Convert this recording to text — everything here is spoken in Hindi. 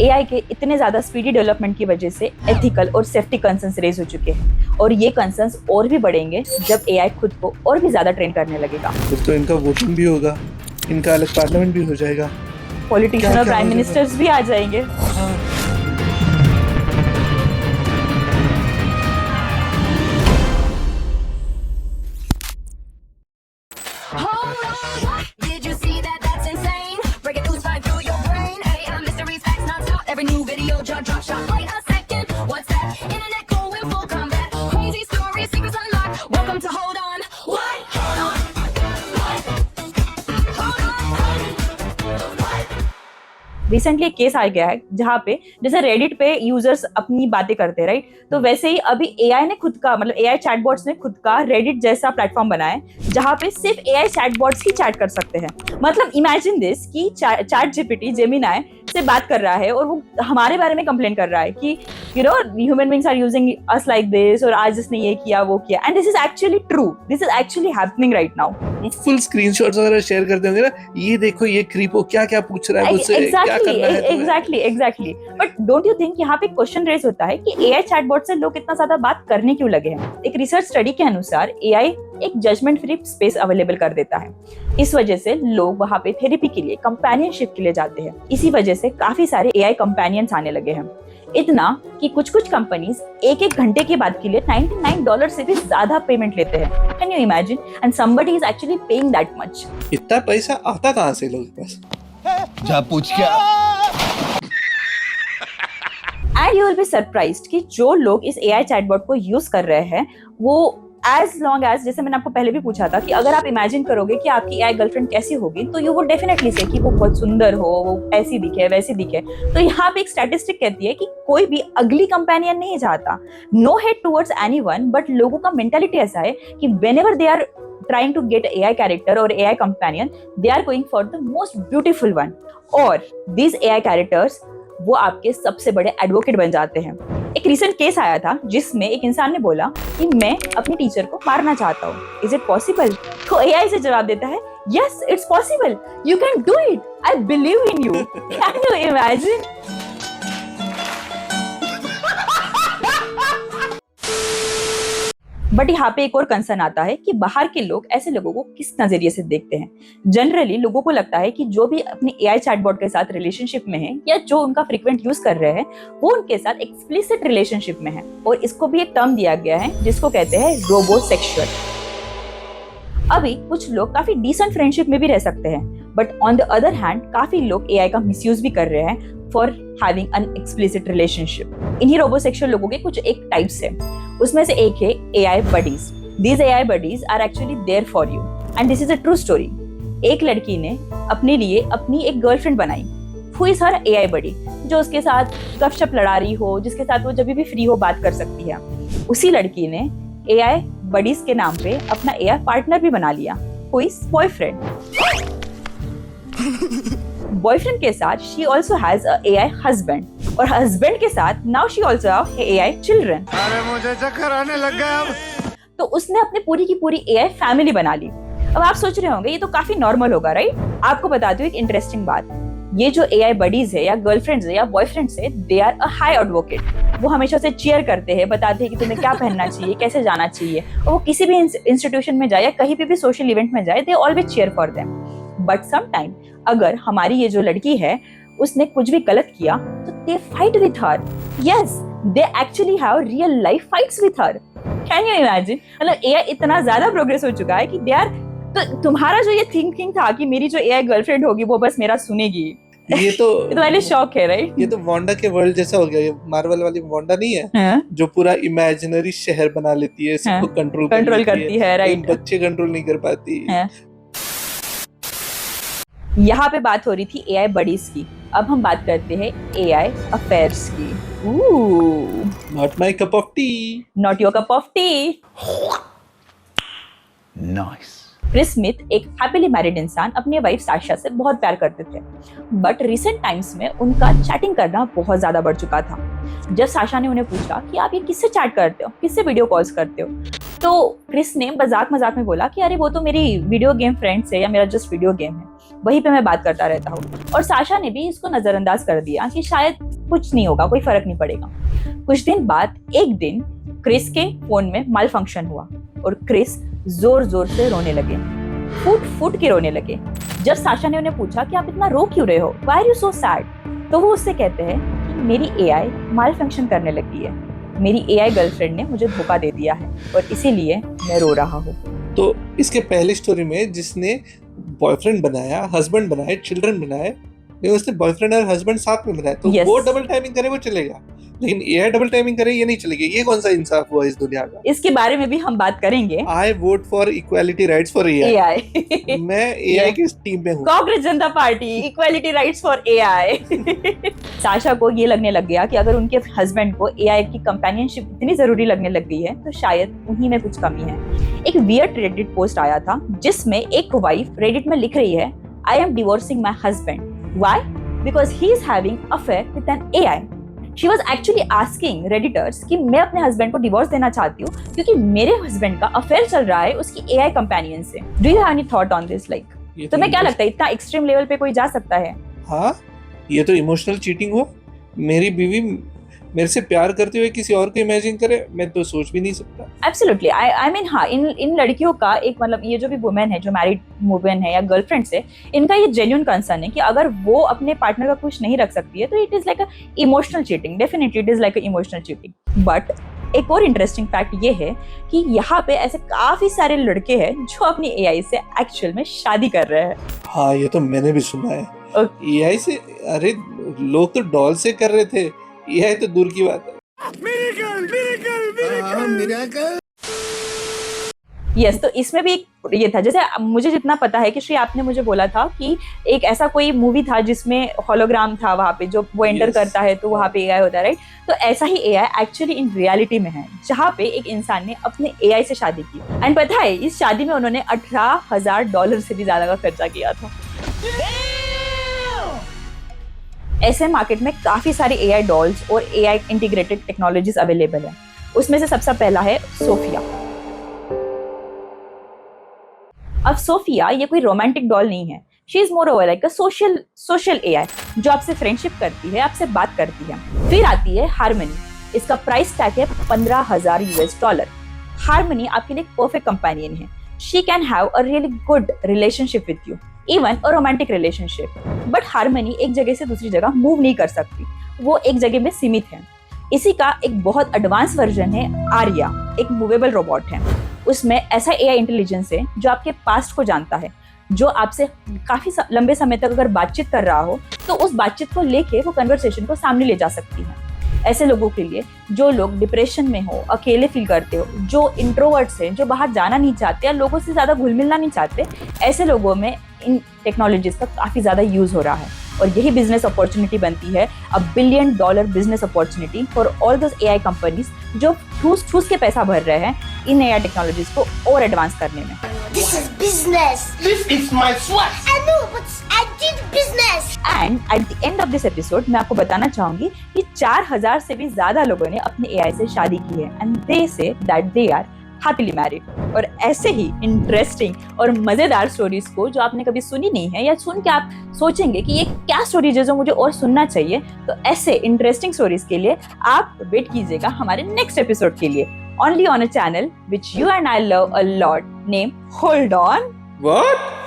एआई के इतने ज़्यादा स्पीडी डेवलपमेंट की वजह से एथिकल और सेफ्टी कंसर्न्स रेज हो चुके हैं और ये कंसर्न्स और भी बढ़ेंगे जब एआई खुद को और भी ज़्यादा ट्रेन करने लगेगा। फिर तो इनका वोटिंग भी होगा, इनका अलग पार्लियामेंट भी हो जाएगा, पॉलिटिशियन और प्राइम मिनिस्टर्स भी आ जाएंगे। रिसेंटली एक केस आ गया है जहाँ पे जैसे रेडिट पे यूजर्स अपनी बातें करते हैं, राइट? तो वैसे ही अभी एआई ने खुद का मतलब एआई चैटबॉट्स ने खुद का रेडिट जैसा प्लेटफॉर्म बनाया है जहाँ पे सिर्फ एआई चैटबॉट्स ही चैट कर सकते हैं। मतलब इमेजिन दिस कि चैट जीपीटी जेमिनाई से बात कर रहा है और वो हमारे बारे में कंप्लेन कर रहा है कि human beings are using us like this और आज इसने ये किया वो किया, and this is actually true, this is actually happening right now. Full screenshots वगैरह शेयर कर देंगे ना, ये देखो ये क्रीपो क्या क्या पूछ रहा है मुझसे, क्या करना है। Exactly but don't you think यहाँ पे क्वेश्चन रेज होता है कि एआई चैटबॉट से लोग इतना ज्यादा बात करने क्यों लगे हैं? एक रिसर्च स्टडी के अनुसार एआई एक जजमेंट फ्री स्पेस अवेलेबल कर देता है। इस वजह से लोग वहाँ पे थेरेपी के लिए, कंपेनियनशिप के लिए जाते हैं। इसी वजह से काफी सारे एआई कंपेनियंस आने लगे हैं, इतना कि कुछ कंपनीज एक घंटे की बात के लिए $99 से भी ज्यादा पेमेंट लेते हैं। Can you imagine? And somebody is actually paying that much. इतना पैसा आता कहाँ से लोगों के पास? जा पूछ क्या। And you will be surprised कि जो लोग इस एआई चैटबॉट को यूज कर रहे हैं वो एज लॉन्ग एज, जैसे मैंने आपको पहले भी पूछा था कि अगर आप इमेजिन करोगे कि आपकी एआई गर्लफ्रेंड कैसी होगी तो यू वुड डेफिनेटली से कि वो बहुत सुंदर हो, वो ऐसी दिखे वैसी दिखे। तो यहाँ पे एक स्टैटिस्टिक कहती है कि कोई भी अगली कंपेनियन नहीं चाहता। No hate towards anyone, but लोगों का मेंटालिटी ऐसा है कि whenever they are trying to get AI character or AI companion, they are going for the most beautiful one, और these AI characters वो आपके सबसे बड़े एडवोकेट बन जाते हैं। एक रिसेंट केस आया था जिसमें एक इंसान ने बोला कि मैं अपनी टीचर को मारना चाहता हूँ, इज इट पॉसिबल? तो एआई से जवाब देता है, yes it's possible, you can do it, I believe in you. Can you imagine? But यहाँ पे एक और कंसर्न आता है कि बाहर के लोग ऐसे लोगों को किस नजरिए से देखते हैं। जनरली लोगों को लगता है कि जो भी अपने एआई चैटबॉट के साथ रिलेशनशिप में है या जो उनका फ्रीक्वेंट यूज कर रहे हैं वो उनके साथ एक्सप्लिसिट रिलेशनशिप में है, और इसको भी एक टर्म दिया गया है जिसको कहते हैं रोबोसेक्सुअल। अभी कुछ लोग काफी डिसेंट फ्रेंडशिप में भी रह सकते हैं, but on the other hand काफी लोग एआई का मिसयूज भी कर रहे हैं for having an explicit relationship. इन्हीं रोबोसेक्सुअल लोगों के कुछ एक टाइप्स है, उसमें से एक है AI buddies. These AI buddies are actually there for you, and this is a true story. एक लड़की ने अपने लिए अपनी एक गर्लफ्रेंड बनाई, who is her AI buddy, जो उसके साथ गपशप लड़ा रही हो, जिसके साथ वो जब भी फ्री हो बात कर सकती है। उसी लड़की ने एआई बडीज के नाम पे अपना एआई पार्टनर भी बना लिया, हु इज बॉयफ्रेंड। बॉयफ्रेंड के साथ she also has a AI husband, और हस्बैंड के साथ now she also have AI children. अरे मुझे चक्कर आने लग गया अब। तो उसने अपनी पूरी की पूरी एआई फैमिली बना ली। अब आप सोच रहे होंगे ये तो काफी नॉर्मल होगा, राइट? आपको बताती हूँ एक इंटरेस्टिंग बात। ये जो एआई बडीज है या गर्लफ्रेंड्स है या बॉयफ्रेंड्स है, they are a high advocate. वो हमेशा से चीयर करते हैं, बताते हैं कि तुम्हें क्या पहनना चाहिए, कैसे जाना चाहिए, और वो किसी भी इंस्टीट्यूशन में जाए या कहीं पे भी सोशल इवेंट में जाए, they always cheer for them. But some time अगर हमारी ये जो लड़की है उसने कुछ भी गलत किया तो they fight with her. Yes, they actually have real life fights with her. Can you imagine? मतलब एआई इतना ज्यादा प्रोग्रेस हो चुका है कि दे आर, तो तुम्हारा जो ये थिंकिंग था कि मेरी जो एआई गर्लफ्रेंड होगी वो बस मेरा सुनेगी, ये तो पहले शौक है, राइट? ये तो वांडा के वर्ल्ड जैसा हो गया। ये मार्वल वाली वांडा नहीं है? हाँ? जो पूरा इमेजिनरी शहर बना लेती है, सबको हाँ? कंट्रोल करती है, राइट? बच्चे कंट्रोल नहीं कर पाती। हाँ? यहाँ पे बात हो रही थी एआई बडीज की, अब हम बात करते हैं एआई अफेयर्स की। Not my cup of tea. Not your cup of tea. Nice. Chris Smith एक हैप्पीली मैरिड इंसान अपनी वाइफ साशा से बहुत प्यार करते थे, बट रिसेंट टाइम्स में उनका चैटिंग करना बहुत ज्यादा बढ़ चुका था। जब साशा ने उन्हें पूछा कि आप ये किससे चैट करते हो, किससे वीडियो कॉल्स करते हो, तो क्रिस ने मजाक मजाक में बोला कि अरे वो तो मेरी वीडियो गेम फ्रेंड्स है या मेरा जस्ट वीडियो गेम है, वहीं पे मैं बात करता रहता हूँ। और साशा ने भी इसको नजरअंदाज कर दिया कि शायद कुछ नहीं होगा, कोई फर्क नहीं पड़ेगा। कुछ दिन बाद एक दिन क्रिस के फोन में माल फंक्शन हुआ और क्रिस जोर जोर से रोने लगे, फूट फूट के रोने लगे। जब साशा ने उन्हें पूछा कि आप इतना रो क्यों रहे हो, why are you so sad, तो वो उससे कहते हैं कि मेरी एआई माल फंक्शन करने लगी है, मेरी एआई गर्लफ्रेंड ने मुझे धोखा दे दिया है और इसीलिए मैं रो रहा हूँ। तो इसके पहले स्टोरी में जिसने बॉयफ्रेंड बनाया, हस्बैंड बनाए, चिल्ड्रन बनाए, उसने बॉयफ्रेंड और हस्बैंड साथ में बनाया, तो Yes. वो डबल टाइमिंग करे वो चलेगा, लेकिन एआई डबल टाइमिंग करे ये नहीं चलेगी। ये कौन सा इंसाफ हुआ इस दुनिया का? इसके बारे में भी हम बात करेंगे। I vote for equality rights for AI. मैं एआई की टीम में हूँ। Congress Janata party, equality rights for AI. Sasha को ये लगने लग गया कि अगर उनके हस्बैंड को एआई की कंपेनियनशिप इतनी जरूरी लगने लग गई है तो शायद उन्हीं में कुछ कमी है। एक वियर्ड रेडिट पोस्ट आया था जिसमें एक वाइफ रेडिट में लिख रही है, I am divorcing my husband, why, because he is having affair with an AI. She was actually asking Redditors कि मैं अपने हस्बैंड को डिवोर्स देना चाहती हूँ क्योंकि मेरे हस्बैंड का अफेयर चल रहा है उसकी एआई कंपेनियन से। Do you have any thought on this? Like तुम्हें क्या लगता है इतना एक्सट्रीम लेवल पे कोई जा सकता है? हाँ, ये तो इमोशनल चीटिंग हुआ। मेरी बीवी मेरे से प्यार करते हुए किसी और को इमेजिन करे, मैं तो सोच भी नहीं सकता। एब्सोल्युटली, आई मीन हाँ, इन लड़कियों का एक मतलब ये जो भी वुमेन है, जो मैरिड वुमेन है या गर्लफ्रेंड्स है, इनका ये जेन्युइन कंसर्न है कि अगर वो अपने पार्टनर का खुश नहीं रख सकती है तो it is like a emotional cheating. Definitely it is like a emotional cheating. But एक और इंटरेस्टिंग फैक्ट ये है कि यहाँ पे ऐसे काफी सारे लड़के हैं जो अपनी एआई से एक्चुअल में शादी कर रहे हैं। हाँ, ये तो मैंने भी सुना है। एआई से, अरे लोग तो डॉल से कर रहे थे, एआई तो दूर की बात है। यस, तो इसमें भी ये था, जैसे मुझे जितना पता है कि श्री आपने मुझे बोला था कि एक ऐसा कोई मूवी था जिसमें होलोग्राम था, वहां पे जो वो एंटर करता है तो वहां पे एआई होता है, राइट? तो ऐसा ही एआई एक्चुअली इन रियलिटी में है, जहां पे एक इंसान ने अपने एआई से शादी की। एंड पता है इस शादी में उन्होंने $18,000 से भी ज्यादा का खर्चा किया था। ऐसे मार्केट में काफी सारे एआई डॉल्स और एआई इंटीग्रेटेड टेक्नोलॉजीज अवेलेबल है। उसमें से सबसे पहला है सोफिया। अब सोफिया ये कोई रोमांटिक डॉल नहीं है, she is more over like a social AI जो आपसे फ्रेंडशिप करती है, आपसे बात करती है। फिर आती है हार्मनी। इसका प्राइस टैग है $15,000। हार्मनी आपके लिए परफेक्ट कंपेनियन है। She can have a really good relationship with you, even a romantic relationship. But harmony एक जगह से दूसरी जगह मूव नहीं कर सकती, वो एक जगह में सीमित है। इसी का एक बहुत एडवांस वर्जन है आर्या, एक मूवेबल रोबोट है। उसमें ऐसा एआई इंटेलिजेंस है जो आपके पास्ट को जानता है, जो आपसे काफी लंबे समय तक अगर बातचीत कर रहा हो तो उस बातचीत को लेके वो कन्वर्सेशन को सामने ले जा सकती है। ऐसे लोगों के लिए, जो लोग डिप्रेशन में हो, अकेले फील करते हो, जो इंट्रोवर्ट्स हैं, जो बाहर जाना नहीं चाहते या लोगों से ज्यादा घुल मिलना नहीं चाहते, ऐसे लोगों में इन टेक्नोलॉजीज का काफी ज्यादा यूज हो रहा है। और यही बिजनेस अपॉर्चुनिटी बनती है, $1 billion business opportunity for all those AI companies जो ठूस के पैसा भर रहे हैं इन एआई टेक्नोलॉजीज को और एडवांस करने में। This is business. This is my sweat. I know, but I did business. And at the end of this episode मैं आपको बताना चाहूंगी कि 4,000 से भी ज्यादा लोगों ने अपने एआई से शादी की है and they say that they are happily married. और ऐसे ही इंटरेस्टिंग और मजेदार स्टोरीज को जो आपने कभी सुनी नहीं है या सुन के आप सोचेंगे कि ये क्या स्टोरीज है जो मुझे और सुनना चाहिए, तो ऐसे इंटरेस्टिंग स्टोरीज के लिए आप वेट कीजिएगा हमारे नेक्स्ट एपिसोड के लिए, only on a channel which you and I love a lot, named Hold On. What?